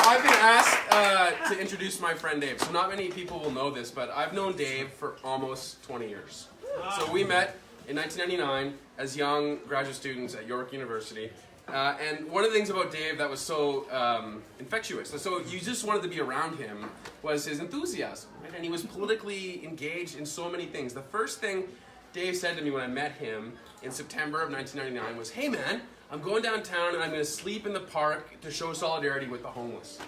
I've been asked to introduce my friend Dave. So not many people will know this, but I've known Dave for almost 20 years. So we met in 1999 as young graduate students at York University. And one of the things about Dave that was so infectious, so you just wanted to be around him, was his enthusiasm. Right? And he was politically engaged in so many things. The first thing Dave said to me when I met him in September of 1999 was, "Hey man, I'm going downtown and I'm going to sleep in the park to show solidarity with the homeless."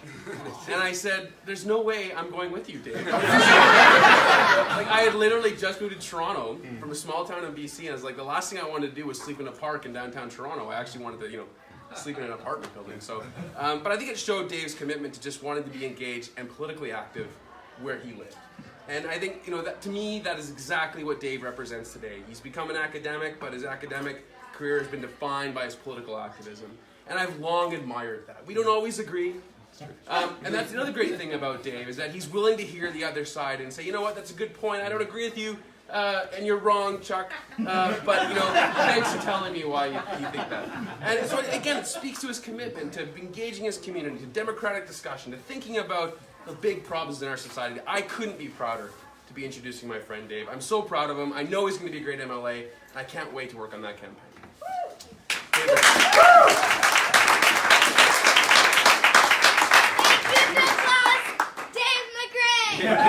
And I said, "There's no way I'm going with you, Dave." Like, I had literally just moved to Toronto from a small town in BC, and I was like, the last thing I wanted to do was sleep in a park in downtown Toronto. I actually wanted to, sleep in an apartment building. So, but I think it showed Dave's commitment to just wanting to be engaged and politically active where he lived. And I think, that to me, that is exactly what Dave represents today. He's become an academic, but his academic career has been defined by his political activism. And I've long admired that. We don't always agree. And that's another great thing about Dave, is that he's willing to hear the other side and say, you know what, that's a good point, I don't agree with you, and you're wrong, Chuck, but, thanks for telling me why you think that. And so, again, it speaks to his commitment to engaging his community, to democratic discussion, to thinking about the big problems in our society. I couldn't be prouder to be introducing my friend Dave. I'm so proud of him. I know he's going to be a great MLA. I can't wait to work on that campaign. Dave McGrane!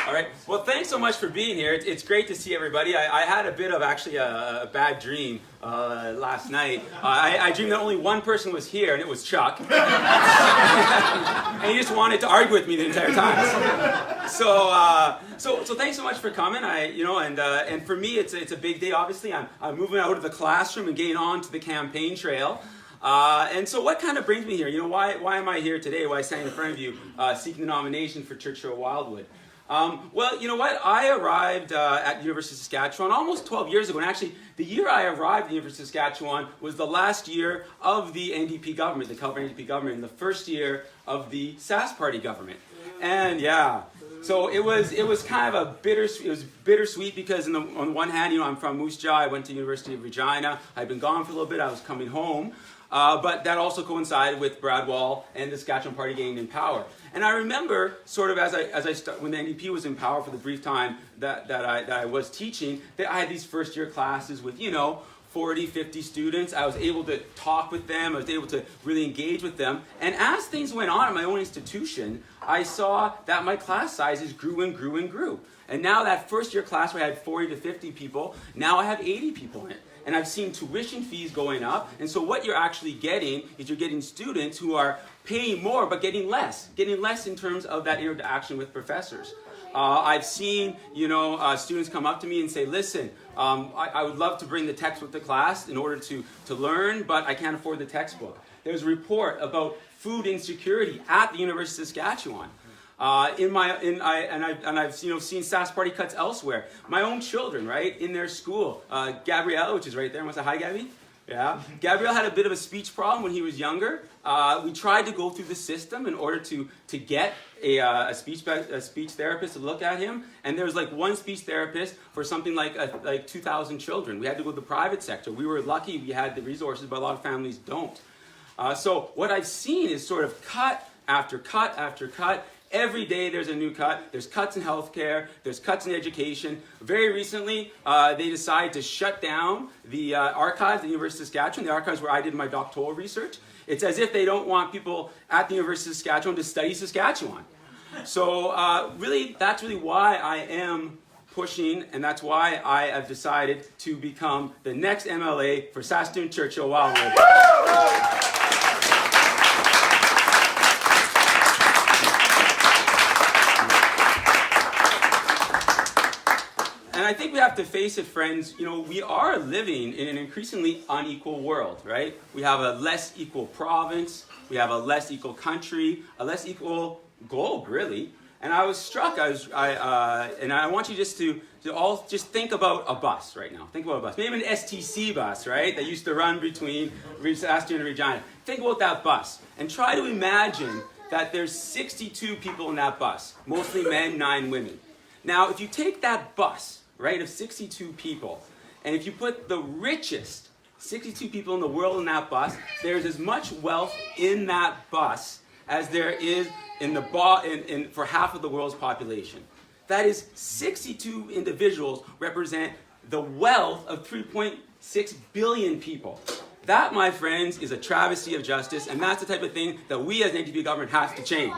All right. Well, thanks so much for being here. It's great to see everybody. I had a bit of actually a bad dream last night. I dreamed that only one person was here, and it was Chuck. And he just wanted to argue with me the entire time. So thanks so much for coming. And for me, it's a big day. Obviously, I'm moving out of the classroom and getting on to the campaign trail. And so what kind of brings me here? Why am I here today? Why I stand in front of you seeking the nomination for Churchill-Wildwood? Well, you know what? I arrived at the University of Saskatchewan almost 12 years ago. And actually, the year I arrived at the University of Saskatchewan was the last year of the NDP government, the Calgary NDP government, and the first year of the Sask Party government. And yeah, so it was kind of a bittersweet because on the one hand, I'm from Moose Jaw. I went to University of Regina. I'd been gone for a little bit. I was coming home. But that also coincided with Brad Wall and the Saskatchewan Party gaining in power. And I remember, sort of when the NDP was in power for the brief time that I was teaching, that I had these first year classes with 40, 50 students. I was able to talk with them. I was able to really engage with them. And as things went on at my own institution, I saw that my class sizes grew and grew and grew. And now that first year class where I had 40 to 50 people, now I have 80 people in it. And I've seen tuition fees going up. And so what you're actually getting is you're getting students who are paying more but getting less in terms of that interaction with professors. I've seen students come up to me and say, listen, I would love to bring the textbook to class in order to learn, but I can't afford the textbook. There's a report about food insecurity at the University of Saskatchewan. I've seen Sask Party cuts elsewhere. My own children, right, in their school. Gabrielle, which is right there, want to say hi, Gabby? Yeah. Gabrielle had a bit of a speech problem when he was younger. We tried to go through the system in order to get a speech therapist to look at him, and there was like one speech therapist for something like 2,000 children. We had to go to the private sector. We were lucky we had the resources, but a lot of families don't. So what I've seen is sort of cut after cut after cut. Every day there's a new cut. There's cuts in healthcare. There's cuts in education. Very recently, they decided to shut down the archives at the University of Saskatchewan, the archives where I did my doctoral research. It's as if they don't want people at the University of Saskatchewan to study Saskatchewan. So that's really why I am pushing, and that's why I have decided to become the next MLA for Saskatoon Churchill-Wildwood. And I think we have to face it, friends, we are living in an increasingly unequal world, right? We have a less equal province, we have a less equal country, a less equal globe, really. And I was struck, and I want you just to all just think about a bus right now. Think about a bus. Maybe an STC bus, right, that used to run between Saskatoon and Regina. Think about that bus and try to imagine that there's 62 people in that bus, mostly men, 9 women. Now, if you take that bus, right, of 62 people, and if you put the richest 62 people in the world in that bus, there's as much wealth in that bus as there is for half of the world's population. That is, 62 individuals represent the wealth of 3.6 billion people. That, my friends, is a travesty of justice, and that's the type of thing that we as an NDP government have to change.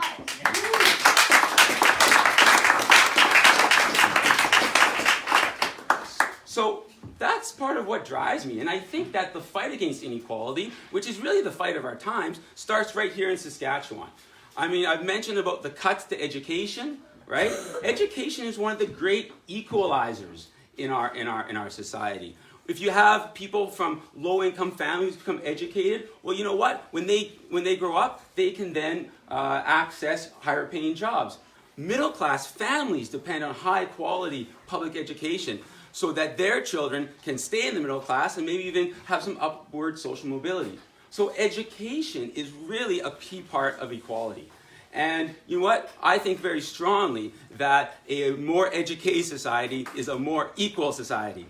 So that's part of what drives me, and I think that the fight against inequality, which is really the fight of our times, starts right here in Saskatchewan. I mean, I've mentioned about the cuts to education, right? Education is one of the great equalizers in our society. If you have people from low-income families become educated, well, you know what? When they grow up, they can then access higher-paying jobs. Middle-class families depend on high-quality public education so that their children can stay in the middle class and maybe even have some upward social mobility. So education is really a key part of equality. And you know what? I think very strongly that a more educated society is a more equal society.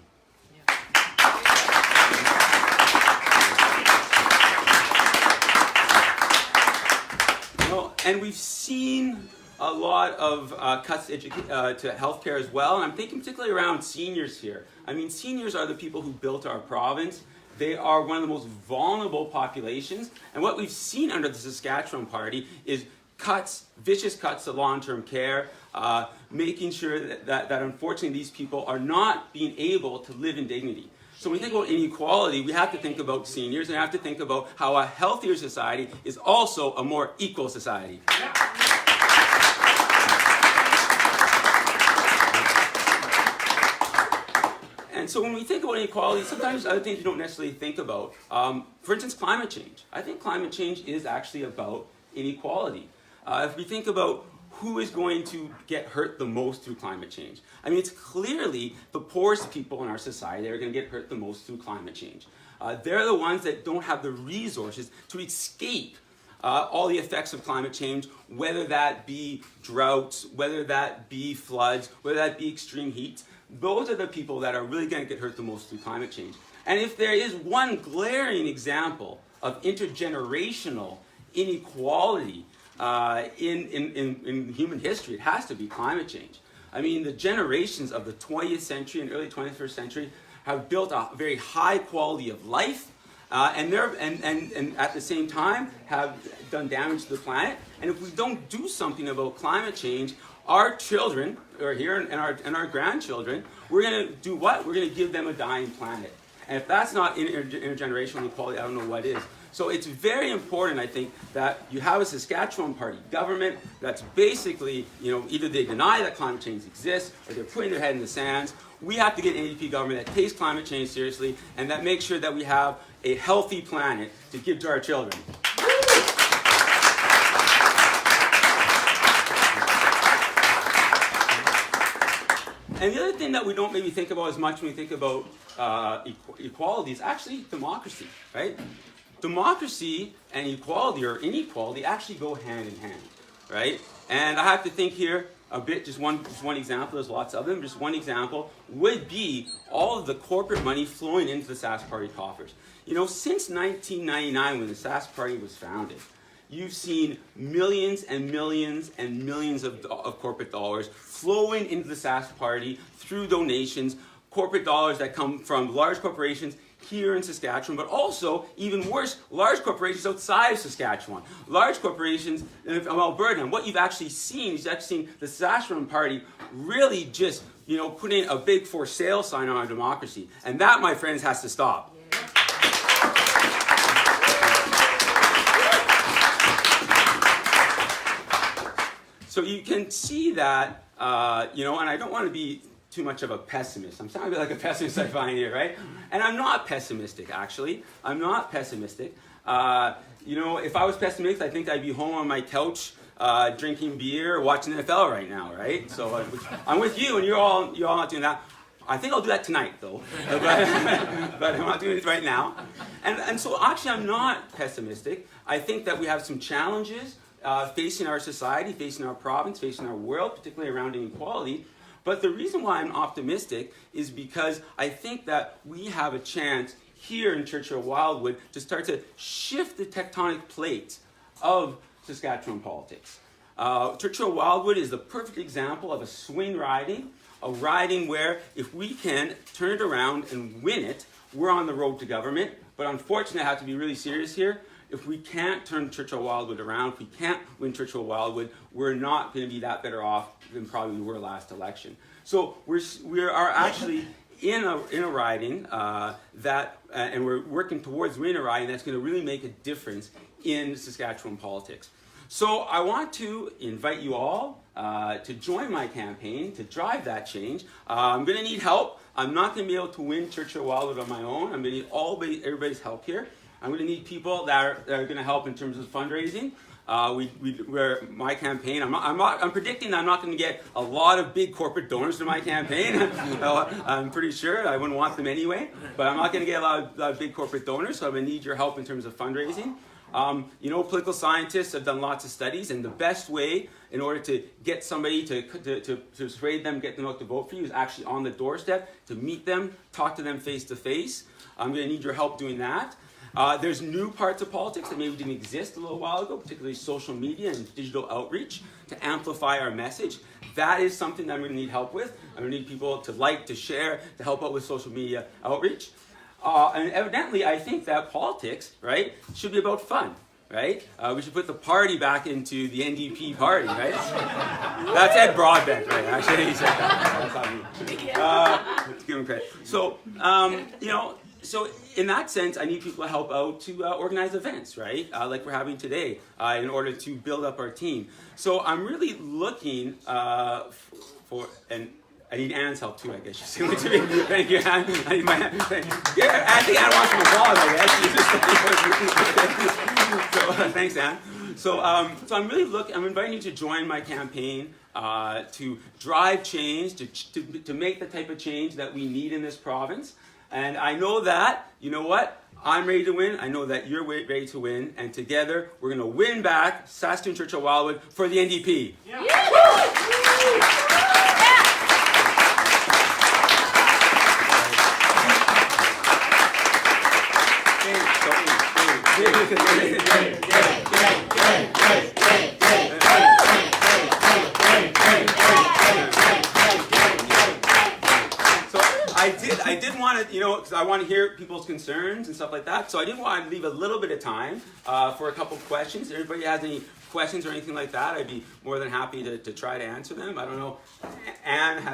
And we've seen a lot of cuts to healthcare as well, and I'm thinking particularly around seniors here. I mean, seniors are the people who built our province. They are one of the most vulnerable populations, and what we've seen under the Saskatchewan Party is cuts, vicious cuts to long-term care, making sure that unfortunately these people are not being able to live in dignity. So when we think about inequality, we have to think about seniors and have to think about how a healthier society is also a more equal society. And so when we think about inequality, sometimes other things we don't necessarily think about. For instance, climate change. I think climate change is actually about inequality. If we think about who is going to get hurt the most through climate change, I mean, it's clearly the poorest people in our society that are going to get hurt the most through climate change. They're the ones that don't have the resources to escape all the effects of climate change, whether that be droughts, whether that be floods, whether that be extreme heat. Those are the people that are really going to get hurt the most through climate change. And if there is one glaring example of intergenerational inequality in human history, it has to be climate change. I mean, the generations of the 20th century and early 21st century have built a very high quality of life, and at the same time have done damage to the planet. And if we don't do something about climate change, our children, or here and our grandchildren, we're going to do what? We're going to give them a dying planet. And if that's not intergenerational inequality, I don't know what is. So it's very important, I think, that you have a Saskatchewan Party government that's basically, either they deny that climate change exists or they're putting their head in the sands. We have to get an NDP government that takes climate change seriously and that makes sure that we have a healthy planet to give to our children. And the other thing that we don't maybe think about as much when we think about equality is actually democracy, right? Democracy and equality or inequality actually go hand in hand, right? And I have to think here a bit, just one example, there's lots of them, just one example would be all of the corporate money flowing into the Sask Party coffers. Since 1999 when the Sask Party was founded, you've seen millions and millions and millions of corporate dollars flowing into the Sask Party through donations, corporate dollars that come from large corporations here in Saskatchewan, but also, even worse, large corporations outside of Saskatchewan. Large corporations in Alberta. And what you've actually seen is the Saskatchewan Party really just, putting a big for sale sign on our democracy. And that, my friends, has to stop. So you can see that, and I don't want to be too much of a pessimist. I'm sounding like a pessimist I find here, right? And I'm not pessimistic, actually. I'm not pessimistic. If I was pessimistic, I think I'd be home on my couch drinking beer, watching the NFL right now, right? So I'm with you, and you're all not doing that. I think I'll do that tonight, though. But I'm not doing it right now. And so actually, I'm not pessimistic. I think that we have some challenges facing our society, facing our province, facing our world, particularly around inequality. But the reason why I'm optimistic is because I think that we have a chance here in Churchill-Wildwood to start to shift the tectonic plate of Saskatchewan politics. Churchill-Wildwood is the perfect example of a swing riding, a riding where if we can turn it around and win it, we're on the road to government. But unfortunately, I have to be really serious here. If we can't turn Churchill-Wildwood around, if we can't win Churchill-Wildwood, we're not going to be that better off than probably we were last election. So we are actually in a riding and we're working towards winning a riding that's going to really make a difference in Saskatchewan politics. So I want to invite you all to join my campaign to drive that change. I'm going to need help. I'm not going to be able to win Churchill-Wildwood on my own. I'm going to need everybody's help here. I'm going to need people that are going to help in terms of fundraising. My campaign, I'm predicting that I'm not going to get a lot of big corporate donors to my campaign. I'm pretty sure I wouldn't want them anyway, but I'm not going to get a lot of big corporate donors, so I'm going to need your help in terms of fundraising. Political scientists have done lots of studies, and the best way in order to get somebody to persuade them, get them out to vote for you is actually on the doorstep, to meet them, talk to them face to face. I'm going to need your help doing that. There's new parts of politics that maybe didn't exist a little while ago, particularly social media and digital outreach to amplify our message. That is something that I'm going to need help with. I'm going to need people to like, to share, to help out with social media outreach. And evidently, I think that politics, right, should be about fun, right? We should put the party back into the NDP party, right? That's Ed Broadbent, right? Actually, he said that. That's not me. Let's give him credit. So, so in that sense, I need people to help out to organize events, right? Like we're having today, in order to build up our team. So I'm really looking for, and I need Anne's help too, I guess. She's going to be. Thank you, Anne. I need my Anne. Yeah, I think Anne wants some applause, I guess. So, thanks, Anne. So I'm really I'm inviting you to join my campaign to drive change, to make the type of change that we need in this province. And I know that, you know what? I'm ready to win. I know that you're ready to win. And together, we're going to win back Saskatoon Churchill-Wildwood for the NDP. Yeah. I did want to, because I want to hear people's concerns and stuff like that. So I did want to leave a little bit of time for a couple questions. If everybody has any questions or anything like that, I'd be more than happy to try to answer them. I don't know. Anne has